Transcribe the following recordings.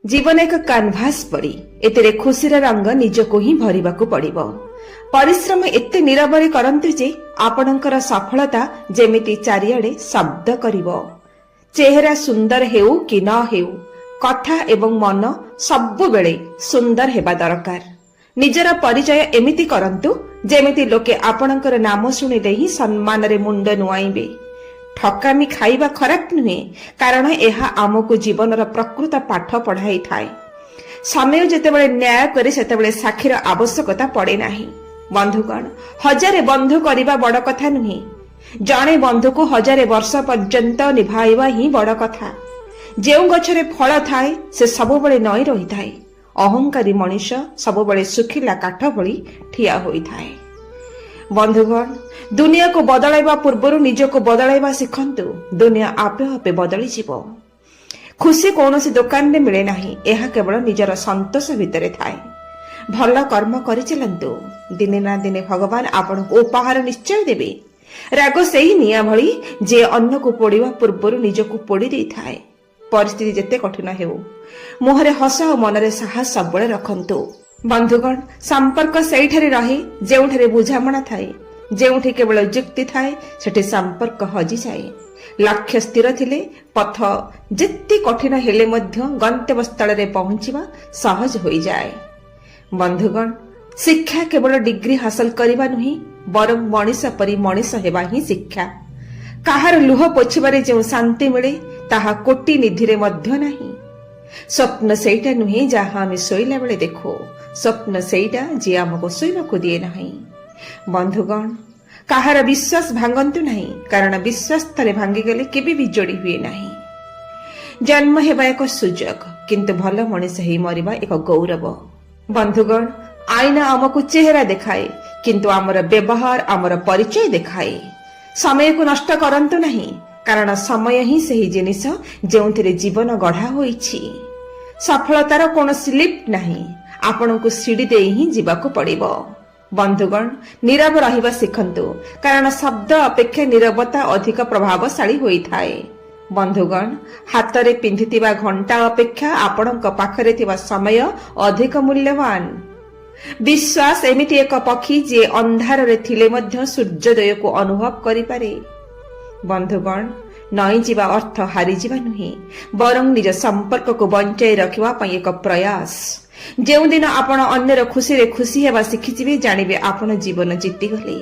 जीवन एक कानभास परी एतिरे खुशीर रंग निजको ही भरिबाकु पड़िबो। परिश्रम एते निरबरे करंतु जे आपणकर सफलता जेमिति चारिआडे शब्द करिवो। चेहरा सुंदर हेउ कि न हेउ, कथा एवं मन सबु बेले सुंदर हेबा दरकार। निजर परिचय एमिति करंतु जेमिति लोके आपणकर नाम शुणिले ही सम्मान रे मुंड नुआइबे। ठकामी खाइबा खराब नुहे, कारण यह आमको जीवनर प्रकृत पाठ पढ़ाई थाए। समय जेतेबेले न्याय करे सेतेबेले साक्षीर आवश्यकता पड़े नाही। बंधुगण, हजारे बंधु करिबा बड़ कथा नुहे, जणे बंधु को हजारे वर्ष पर्यंत निभाइबा ही बड़ कथा। जेउ गछरे फल थाए से सबुबेले नई रही थाए। अहंकारी मनुष्य सबुबेले सुखिला काठ भली ठिया होई थाए। बंधुगण, दुनिया को बदलाइबा पूर्व निजको बदलाइबा शिखंतु। दुनिया आपे आपे बदली जीवो। खुशी कौनसी दुकान में मिले नाही, यह केवल निजर संतोष भितरे थाए। भल कर्म करि चलंतु, दिने ना दिने भगवान आपण को उपहार निश्चय देबे। राग सेही निया भली जे अन्न को पोड़िबा पूर्व निजको पोड़ी देई थाए। परिस्थिति जेते कठिन हेउ, मुहरे हस और मनरे साहस सबले रखंतु। बंधुगण, संपर्क सेठारे रहे जेउठारे बुझामणा थाए। जेउठी केवल युक्ति थाए सेठी संपर्क हजि जाए। लक्ष्य स्थिर थिले पथ जेते कठिन हेले मध्य गंतव्य स्थल रे पहुंचीबा सहज होई जाए। बंधुगण, शिक्षा केवल डिग्री हासिल करिबा नुही, बरं मनीष परि मनीष हेबा ही शिक्षा। काहार लुह पोछिबारे जे शांति मिले ताहा कोटि निधिरे मध्य नाही। स्वप्न सेटा नुहे जहाँ आम शोला बेले देखो, स्वप्न सेटा जे आमको शोवाकू दिए नाही। बंधुगण, काहार विश्वास भांगंतु नाही, कारण विश्वास थरे भांगी गले केबे भी जोड़ी हुए नाही। जन्म हेबा एक सुजोग, किंतु भल मनीष हेई मरिबा एक गौरव। बंधुगण, आईना आमको चेहरा देखाए, किंतु आमर व्यवहार आमर परिचय देखाए। समय को नष्ट करंतु नहीं, कारण समय ही सही जिनिस जेउथिरे जीवन गढ़ा होईछि। सफलतार कौनसी लिफ्ट नहीं, आपनको सीढ़ी दे ही जीवाको पड़िबो। बंधुगण, नीरव रहिबा शिखंतु, कारण शब्द अपेक्षा नीरवता अधिक प्रभावशाली होई थाए। बंधुगण, हातरे पिंधितिबा घंटा अपेक्षा आपणक पाखरे थिबा समय अधिक मूल्यवान। विश्वास एमिति एक पक्षी जे अंधार रे थिले मध्य सूर्योदय को अनुभव करि पारे। बंधुगण, नई जीवा अर्थ हारी जीवा नुहे, बरं निज संपर्क को बंचाई रखिबा पई एक प्रयास। जेउ दिन आपण अन्यर खुशी रे खुशी हेबा शिखिजिबे, जानिबे आपण जीवन जीति गले।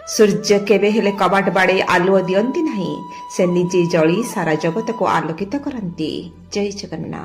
सूर्य केबे हेले कबाट बाड़े आलुओ दियंती नाही, से निजे जळी सारा जगत को आलोकित करंती। जय जगन्नाथ।